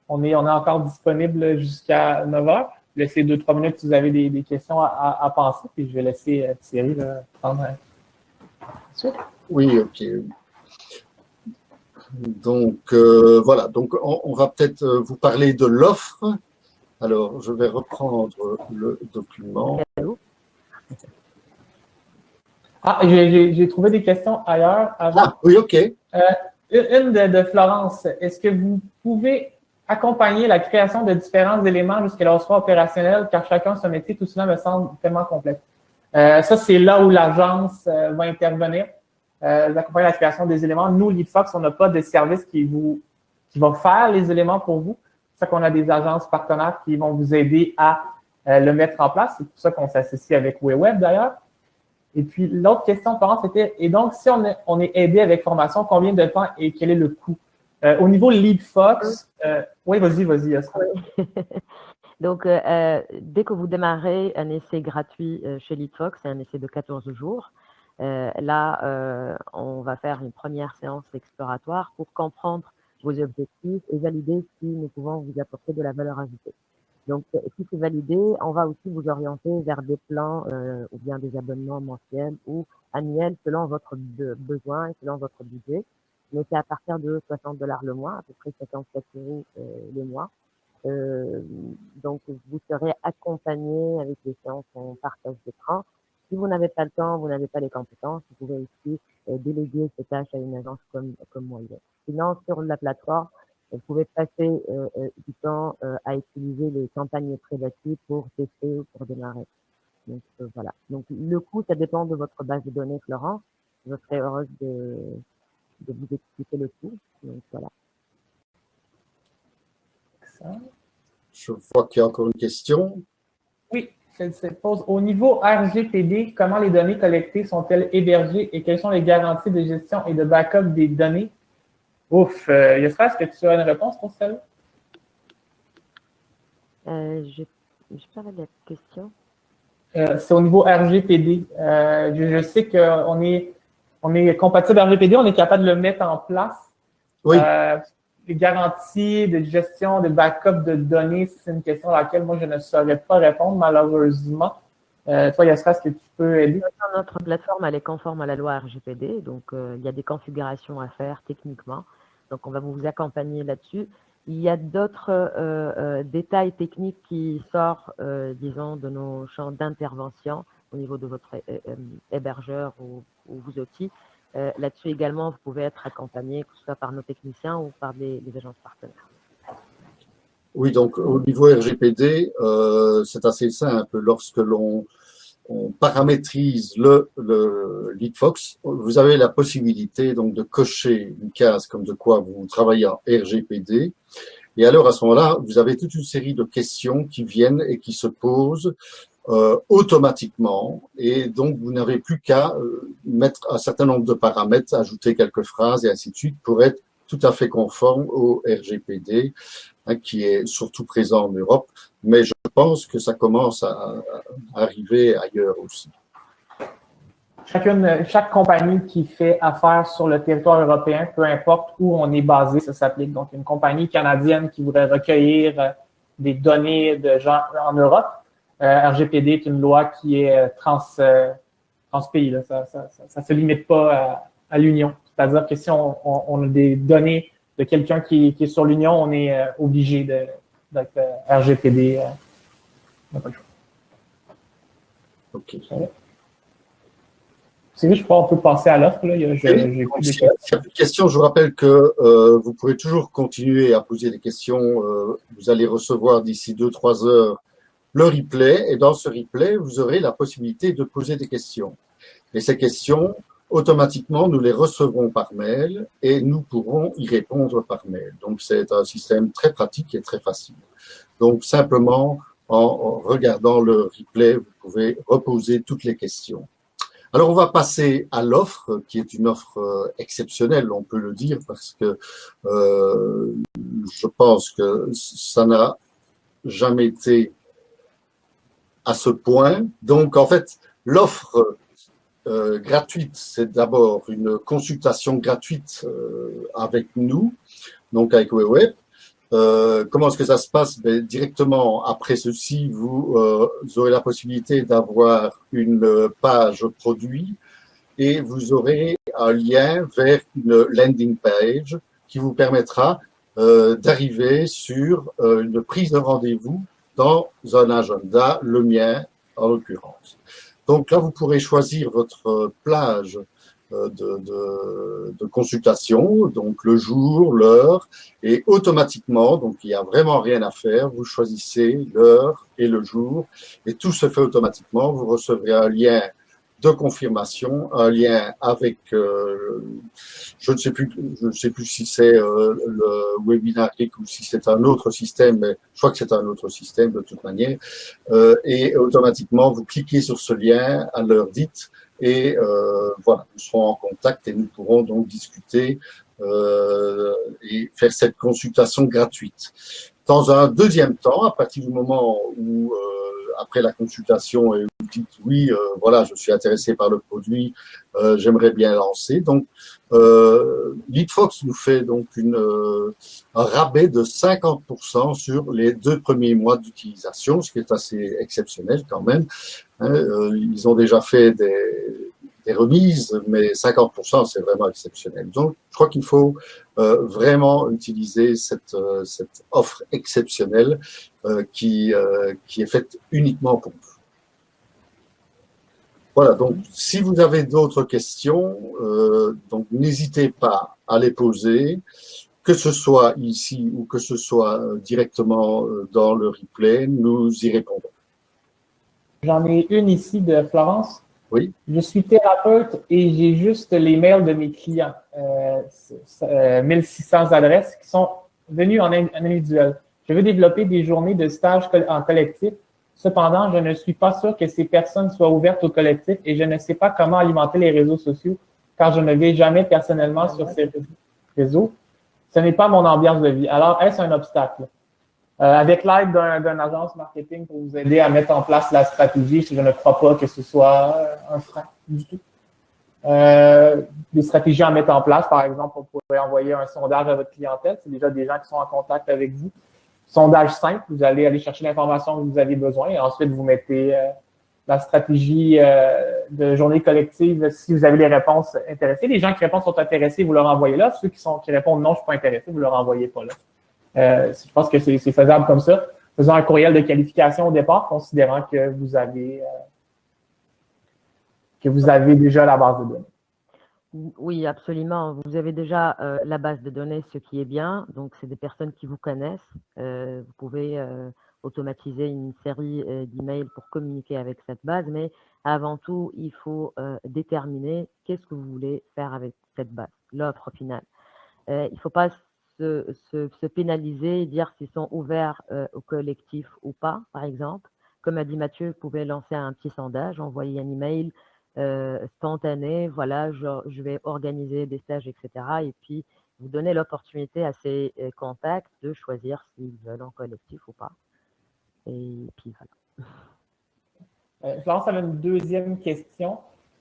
On est encore disponible jusqu'à 9 h. Laissez 2-3 minutes si vous avez des questions à penser. Puis je vais laisser Thierry là, prendre suite. Oui, ok. Donc, voilà. Donc, on va peut-être vous parler de l'offre. Alors, je vais reprendre le document. Ah, j'ai trouvé des questions ailleurs avant. Ah, oui, ok. Une de Florence. Est-ce que vous pouvez accompagner la création de différents éléments jusqu'à leur soit opérationnel, car chacun son métier, tout cela me semble tellement complexe. Ça, c'est là où l'agence va intervenir. vous accompagner la création des éléments. Nous, LeadFox, on n'a pas de service qui va faire les éléments pour vous. C'est pour ça qu'on a des agences partenaires qui vont vous aider à le mettre en place. C'est pour ça qu'on s'associe avec WeWeb d'ailleurs. Et puis, l'autre question, Florence, c'était, et donc, si on est aidé avec formation, combien de temps et quel est le coût? Au niveau LeadFox, oui, vas-y, Oscar. Donc, dès que vous démarrez un essai gratuit chez LeadFox, c'est un essai de 14 jours, on va faire une première séance exploratoire pour comprendre vos objectifs et valider si nous pouvons vous apporter de la valeur ajoutée. Donc, si c'est validé, on va aussi vous orienter vers des plans ou bien des abonnements mensuels ou annuels selon votre besoin et selon votre budget. Mais c'est à partir de $60 le mois, à peu près 57 € le mois. Donc, vous serez accompagné avec les séances en partage d'écran. Si vous n'avez pas le temps, vous n'avez pas les compétences, vous pouvez aussi déléguer ces tâches à une agence comme moi. Sinon, sur la plateforme, vous pouvez passer du temps à utiliser les campagnes privatives pour tester ou pour démarrer. Donc, voilà. Donc, le coût, ça dépend de votre base de données, Florence. Je serai heureuse de vous expliquer le coût. Donc, voilà. Je vois qu'il y a encore une question. Oui, elle se pose. Au niveau RGPD, comment les données collectées sont-elles hébergées et quelles sont les garanties de gestion et de backup des données? Ouf, Yosra, est-ce que tu as une réponse pour celle-là? Je parle de la question. C'est au niveau RGPD. Je sais qu'on est compatible RGPD, on est capable de le mettre en place. Oui. Les garanties de gestion, de backup de données, c'est une question à laquelle moi je ne saurais pas répondre, malheureusement. Toi, Yasra, est-ce que tu peux aider? Notre plateforme, elle est conforme à la loi RGPD, donc il y a des configurations à faire techniquement. Donc, on va vous accompagner là-dessus. Il y a d'autres détails techniques qui sortent, disons, de nos champs d'intervention au niveau de votre hébergeur ou vos outils. Là-dessus également, vous pouvez être accompagné, que ce soit par nos techniciens ou par des agences partenaires. Oui, donc au niveau RGPD, c'est assez simple. Lorsque l'on paramétrise le LeadFox, vous avez la possibilité donc de cocher une case comme de quoi vous travaillez en RGPD. Et alors à ce moment-là, vous avez toute une série de questions qui viennent et qui se posent automatiquement, et donc vous n'avez plus qu'à mettre un certain nombre de paramètres, ajouter quelques phrases et ainsi de suite pour être tout à fait conforme au RGPD, qui est surtout présent en Europe, mais je pense que ça commence à arriver ailleurs aussi. Chaque compagnie qui fait affaire sur le territoire européen, peu importe où on est basé, ça s'applique. Donc, une compagnie canadienne qui voudrait recueillir des données de gens en Europe, RGPD est une loi qui est trans-pays. Là. Ça se limite pas à l'Union. C'est-à-dire que si on a des données de quelqu'un qui est sur l'Union, on est obligé d'être RGPD. OK. C'est je crois qu'on peut passer à l'offre. S'il y a plus de questions, je vous rappelle que vous pourrez toujours continuer à poser des questions. Vous allez recevoir d'ici 2-3 heures le replay, et dans ce replay, vous aurez la possibilité de poser des questions. Et ces questions, automatiquement, nous les recevrons par mail et nous pourrons y répondre par mail. Donc, c'est un système très pratique et très facile. Donc, simplement, en regardant le replay, vous pouvez reposer toutes les questions. Alors, on va passer à l'offre, qui est une offre exceptionnelle, on peut le dire, parce que je pense que ça n'a jamais été à ce point. Donc, en fait, l'offre gratuite, c'est d'abord une consultation gratuite avec nous, donc avec WeWeb. Comment est-ce que ça se passe? Directement après ceci, vous aurez la possibilité d'avoir une page produit et vous aurez un lien vers une landing page qui vous permettra d'arriver sur une prise de rendez-vous dans un agenda, le mien en l'occurrence. Donc là, vous pourrez choisir votre plage de consultation, donc le jour, l'heure, et automatiquement, donc il n'y a vraiment rien à faire, vous choisissez l'heure et le jour, et tout se fait automatiquement. Vous recevrez un lien de confirmation, un lien avec, je ne sais plus si c'est le Webinaric ou si c'est un autre système, mais je crois que c'est un autre système de toute manière, et automatiquement vous cliquez sur ce lien à l'heure dite et voilà, nous serons en contact et nous pourrons donc discuter et faire cette consultation gratuite. Dans un deuxième temps, à partir du moment où après la consultation et vous dites oui, voilà, je suis intéressé par le produit, j'aimerais bien lancer. Donc, LeadFox nous fait donc un rabais de 50% sur les 2 premiers mois d'utilisation, ce qui est assez exceptionnel quand même. Hein, ils ont déjà fait des remises, mais 50%, c'est vraiment exceptionnel. Donc, je crois qu'il faut vraiment utiliser cette offre exceptionnelle qui est faite uniquement pour vous. Voilà, donc si vous avez d'autres questions, donc n'hésitez pas à les poser, que ce soit ici ou que ce soit directement dans le replay, nous y répondons. J'en ai une ici de Florence. Oui. Je suis thérapeute et j'ai juste les mails de mes clients, 1600 adresses qui sont venues en individuel. Je veux développer des journées de stage en collectif. Cependant, je ne suis pas sûr que ces personnes soient ouvertes au collectif et je ne sais pas comment alimenter les réseaux sociaux car je ne vais jamais personnellement sur ces réseaux. Ce n'est pas mon ambiance de vie. Alors, est-ce un obstacle? Avec l'aide d'une agence marketing pour vous aider à mettre en place la stratégie, je ne crois pas que ce soit un frein du tout. Des stratégies à mettre en place, par exemple, on pourrait envoyer un sondage à votre clientèle. C'est déjà des gens qui sont en contact avec vous. Sondage simple, vous allez aller chercher l'information que vous avez besoin et ensuite vous mettez la stratégie de journée collective si vous avez les réponses intéressées. Les gens qui répondent sont intéressés, vous leur envoyez là. Ceux qui répondent non, je suis pas intéressé, vous leur envoyez pas là. Je pense que c'est faisable comme ça. Faisons un courriel de qualification au départ, considérant que vous avez déjà la base de données. Oui, absolument. Vous avez déjà la base de données, ce qui est bien. Donc, c'est des personnes qui vous connaissent. Vous pouvez automatiser une série d'emails pour communiquer avec cette base, mais avant tout, il faut déterminer qu'est-ce que vous voulez faire avec cette base, l'offre finale. Il ne faut pas se pénaliser et dire s'ils sont ouverts au collectif ou pas, par exemple. Comme a dit Mathieu, vous pouvez lancer un petit sondage, envoyer un email spontané, voilà, je vais organiser des stages, etc. Et puis, vous donner l'opportunité à ces contacts de choisir s'ils veulent en collectif ou pas. Et puis, voilà. Florence avait une deuxième question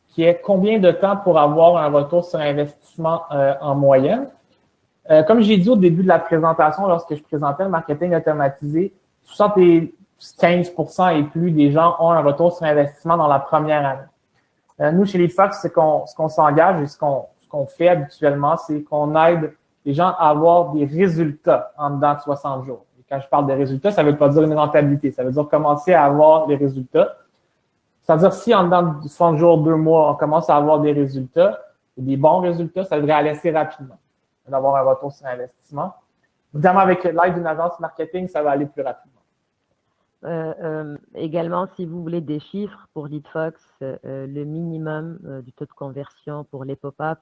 qui est combien de temps pour avoir un retour sur investissement en moyenne? Comme j'ai dit au début de la présentation, lorsque je présentais le marketing automatisé, 75% et plus des gens ont un retour sur investissement dans la première année. Nous, chez LeadFox, ce qu'on s'engage et ce qu'on fait habituellement, c'est qu'on aide les gens à avoir des résultats en dedans de 60 jours. Et quand je parle de résultats, ça ne veut pas dire une rentabilité, ça veut dire commencer à avoir des résultats. C'est-à-dire si en dedans de 60 jours, 2 mois, on commence à avoir des résultats, et des bons résultats, ça devrait aller assez rapidement d'avoir un retour sur investissement. Évidemment, avec l'aide d'une agence marketing, ça va aller plus rapidement. Également, si vous voulez des chiffres pour LeadFox, le minimum du taux de conversion pour les pop-up,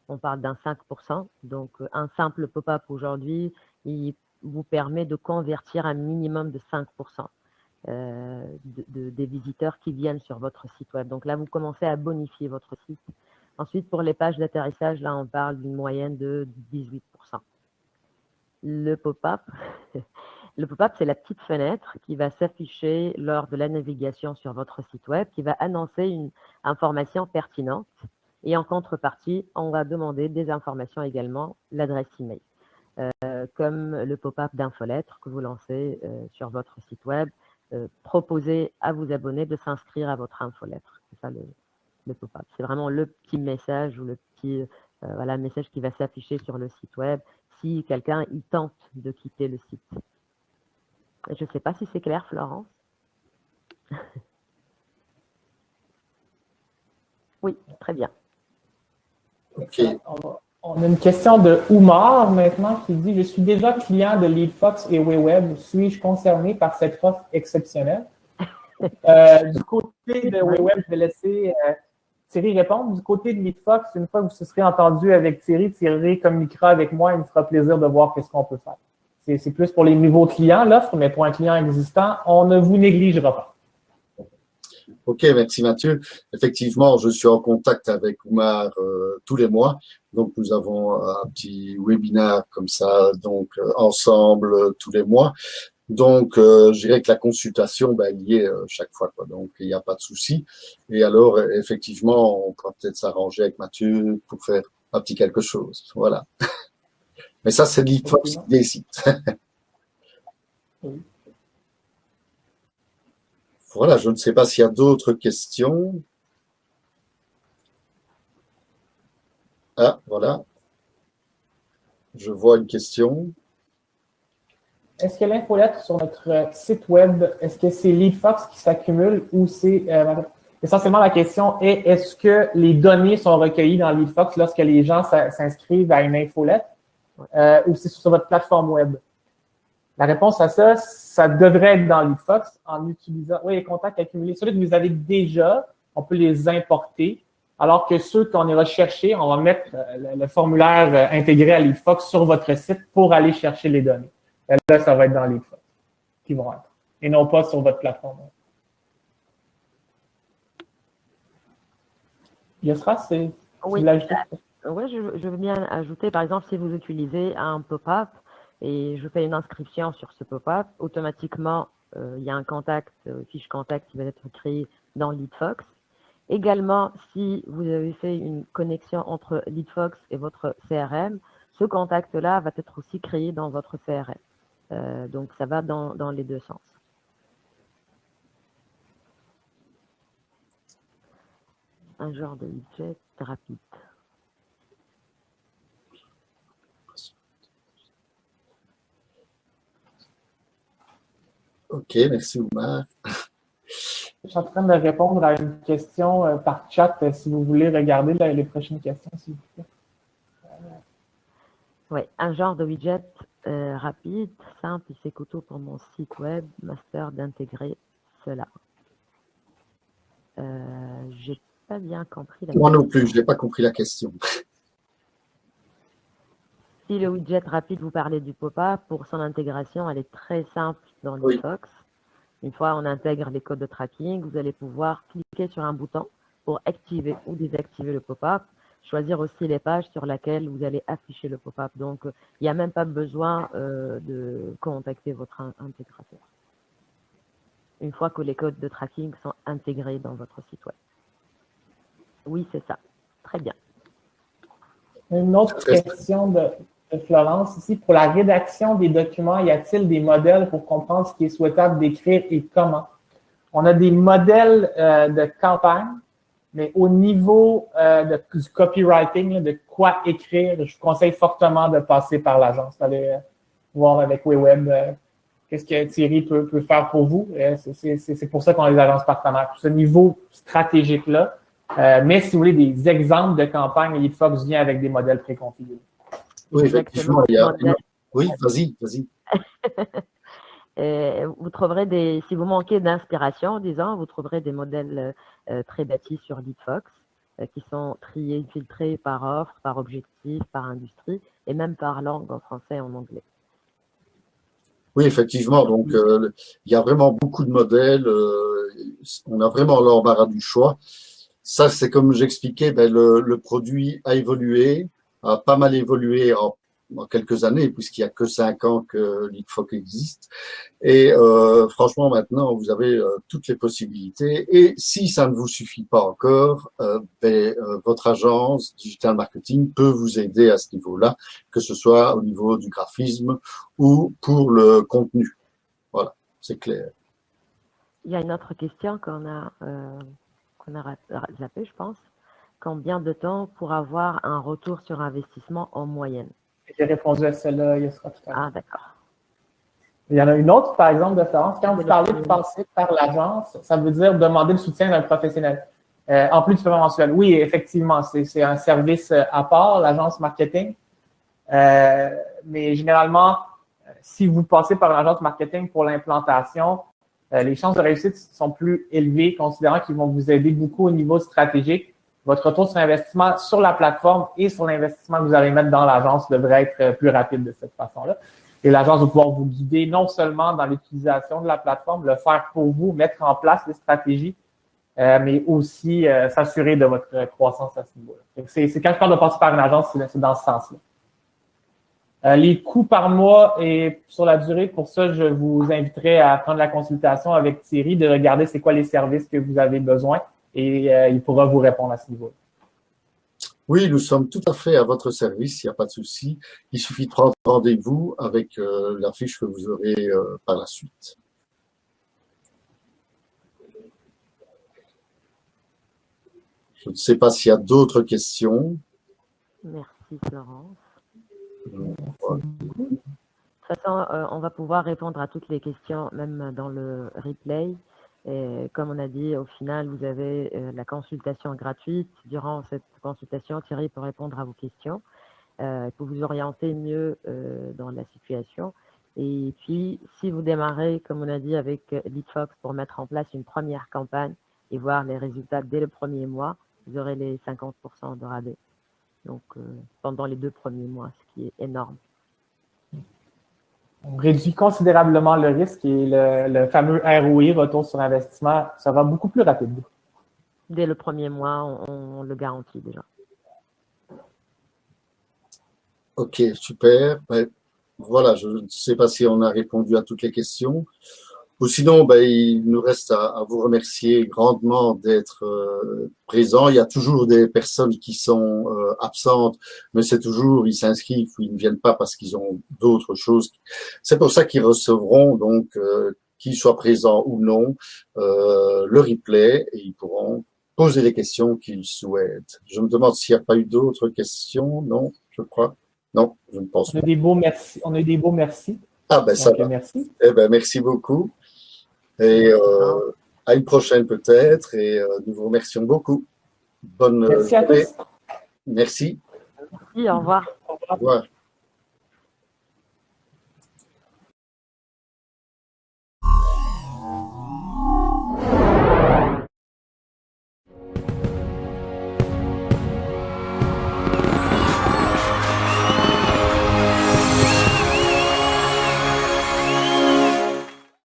on parle d'un 5%. Donc, un simple pop-up aujourd'hui, il vous permet de convertir un minimum de 5% des visiteurs qui viennent sur votre site web. Donc là, vous commencez à bonifier votre site. Ensuite, pour les pages d'atterrissage, là, on parle d'une moyenne de 18%. Le pop-up, c'est la petite fenêtre qui va s'afficher lors de la navigation sur votre site web, qui va annoncer une information pertinente. Et en contrepartie, on va demander des informations également, l'adresse email, comme le pop-up d'infolettre que vous lancez sur votre site web. Proposez à vos abonnés de s'inscrire à votre infolettre. C'est ça le pop-up. C'est vraiment le petit message ou le petit message qui va s'afficher sur le site web si quelqu'un il tente de quitter le site. Je ne sais pas si c'est clair, Florence. Oui, très bien. Ok. On a une question de Oumar maintenant qui dit « Je suis déjà client de LeadFox et WeWeb. Suis-je concerné par cette offre exceptionnelle? » Du côté de WeWeb, je vais laisser Thierry répondre. Du côté de LeadFox, une fois que vous se serez entendu avec Thierry communiquera avec moi et il me fera plaisir de voir qu'est-ce qu'on peut faire. C'est plus pour les nouveaux clients, l'offre, mais pour un client existant, on ne vous négligera pas. Ok, merci Mathieu. Effectivement, je suis en contact avec Oumar tous les mois. Donc, nous avons un petit webinaire comme ça, donc ensemble tous les mois. Donc, je dirais que la consultation, il y est chaque fois, quoi. Donc, il n'y a pas de souci. Et alors, effectivement, on pourra peut-être s'arranger avec Mathieu pour faire un petit quelque chose. Voilà. Mais ça, c'est LeadFox qui décide. Oui. Voilà, je ne sais pas s'il y a d'autres questions. Ah, voilà. Je vois une question. Est-ce que l'infolettre sur notre site web, est-ce que c'est LeadFox qui s'accumule ou c'est essentiellement la question est est-ce que les données sont recueillies dans LeadFox lorsque les gens s'inscrivent à une infolettre ou c'est sur votre plateforme web? La réponse à ça, ça devrait être dans LeadFox en utilisant, oui, les contacts accumulés. Ceux que vous avez déjà, on peut les importer, alors que ceux qu'on ira chercher, on va mettre le formulaire intégré à LeadFox sur votre site pour aller chercher les données. Et là, ça va être dans LeadFox qui vont être, et non pas sur votre plateforme. Yosra, c'est... Oui, oui, je veux bien ajouter, par exemple, si vous utilisez un pop-up, et je fais une inscription sur ce pop-up, automatiquement, il y a un contact, fiche contact qui va être créé dans LeadFox. Également, si vous avez fait une connexion entre LeadFox et votre CRM, ce contact-là va être aussi créé dans votre CRM. Donc, ça va dans les deux sens. Un genre de widget rapide. Ok, merci Oumar. Je suis en train de répondre à une question par chat, si vous voulez regarder les prochaines questions, s'il vous plaît. Oui, un genre de widget rapide, simple et c'est coûteux pour mon site web, master d'intégrer cela. J'ai pas bien compris la question. Moi non plus, je n'ai pas compris la question. Si le widget rapide, vous parlez du pop-up, pour son intégration, elle est très simple dans LeadFox. Une fois on intègre les codes de tracking, vous allez pouvoir cliquer sur un bouton pour activer ou désactiver le pop-up, choisir aussi les pages sur lesquelles vous allez afficher le pop-up. Donc, il n'y a même pas besoin de contacter votre intégrateur. Une fois que les codes de tracking sont intégrés dans votre site web. Oui, c'est ça. Très bien. Une autre question de Florence ici. Pour la rédaction des documents, y a-t-il des modèles pour comprendre ce qui est souhaitable d'écrire et comment? On a des modèles de campagne, mais au niveau du copywriting, de quoi écrire, je vous conseille fortement de passer par l'agence. Allez voir avec WeWeb qu'est-ce que Thierry peut faire pour vous. C'est pour ça qu'on a des agences partenaires. Ce niveau stratégique-là. Mais si vous voulez des exemples de campagnes, LeadFox vient avec des modèles préconfigurés. Oui, effectivement, il y a... Oui, vas-y. Vous trouverez si vous manquez d'inspiration, disons, vous trouverez des modèles très bâtis sur LeadFox qui sont triés, filtrés par offre, par objectif, par industrie et même par langue en français et en anglais. Oui, effectivement. Donc, il y a vraiment beaucoup de modèles. On a vraiment l'embarras du choix. Ça, c'est comme j'expliquais, le produit a évolué, a pas mal évolué en quelques années, puisqu'il n'y a que 5 ans que LeadFox existe. Et franchement, maintenant, vous avez toutes les possibilités. Et si ça ne vous suffit pas encore, votre agence Digital Marketing peut vous aider à ce niveau-là, que ce soit au niveau du graphisme ou pour le contenu. Voilà, c'est clair. Il y a une autre question qu'on a zappé, je pense. Combien de temps pour avoir un retour sur investissement en moyenne? J'ai répondu à celle-là, il sera tout à l'heure. Ah, d'accord. Il y en a une autre, par exemple, de Florence. Quand vous parlez de passer par l'agence, ça veut dire demander le soutien d'un professionnel. En plus du paiement mensuel. Oui, effectivement, c'est un service à part, l'agence marketing. Mais généralement, si vous passez par l'agence marketing pour l'implantation, les chances de réussite sont plus élevées, considérant qu'ils vont vous aider beaucoup au niveau stratégique. votre retour sur investissement sur la plateforme et sur l'investissement que vous allez mettre dans l'agence devrait être plus rapide de cette façon-là. Et l'agence va pouvoir vous guider non seulement dans l'utilisation de la plateforme, le faire pour vous, mettre en place les stratégies, mais aussi s'assurer de votre croissance à ce niveau-là. C'est quand je parle de passer par une agence, c'est dans ce sens-là. Les coûts par mois et sur la durée, pour ça, je vous inviterai à prendre la consultation avec Thierry, de regarder c'est quoi les services que vous avez besoin et il pourra vous répondre à ce niveau-là. Oui, nous sommes tout à fait à votre service, il n'y a pas de souci. Il suffit de prendre rendez-vous avec la fiche que vous aurez par la suite. Je ne sais pas s'il y a d'autres questions. Merci Florence. De toute façon, on va pouvoir répondre à toutes les questions, même dans le replay. Et comme on a dit, au final, vous avez la consultation gratuite. Durant cette consultation, Thierry peut répondre à vos questions, pour vous orienter mieux dans la situation. Et puis, si vous démarrez, comme on a dit, avec LeadFox pour mettre en place une première campagne et voir les résultats dès le premier mois, vous aurez les 50% de rabais. Donc, pendant les 2 premiers mois, ce qui est énorme. On réduit considérablement le risque et le fameux ROI, retour sur investissement, ça va beaucoup plus rapide. Dès le premier mois, on le garantit déjà. Ok, super. Ben, voilà, je ne sais pas si on a répondu à toutes les questions. Ou sinon, ben, il nous reste à vous remercier grandement d'être présents. Il y a toujours des personnes qui sont absentes, mais c'est toujours, ils s'inscrivent ou ils ne viennent pas parce qu'ils ont d'autres choses. C'est pour ça qu'ils recevront, donc, qu'ils soient présents ou non, le replay et ils pourront poser les questions qu'ils souhaitent. Je me demande s'il n'y a pas eu d'autres questions. Non, je crois. Non, je ne pense pas. On a des beaux merci. On a des beaux merci. Ah ben ça Donc, va. merci. Eh ben merci beaucoup. Et à une prochaine peut-être. Et nous vous remercions beaucoup. Bonne Merci à journée. tous. Merci. Merci, au revoir. Au revoir. Au revoir.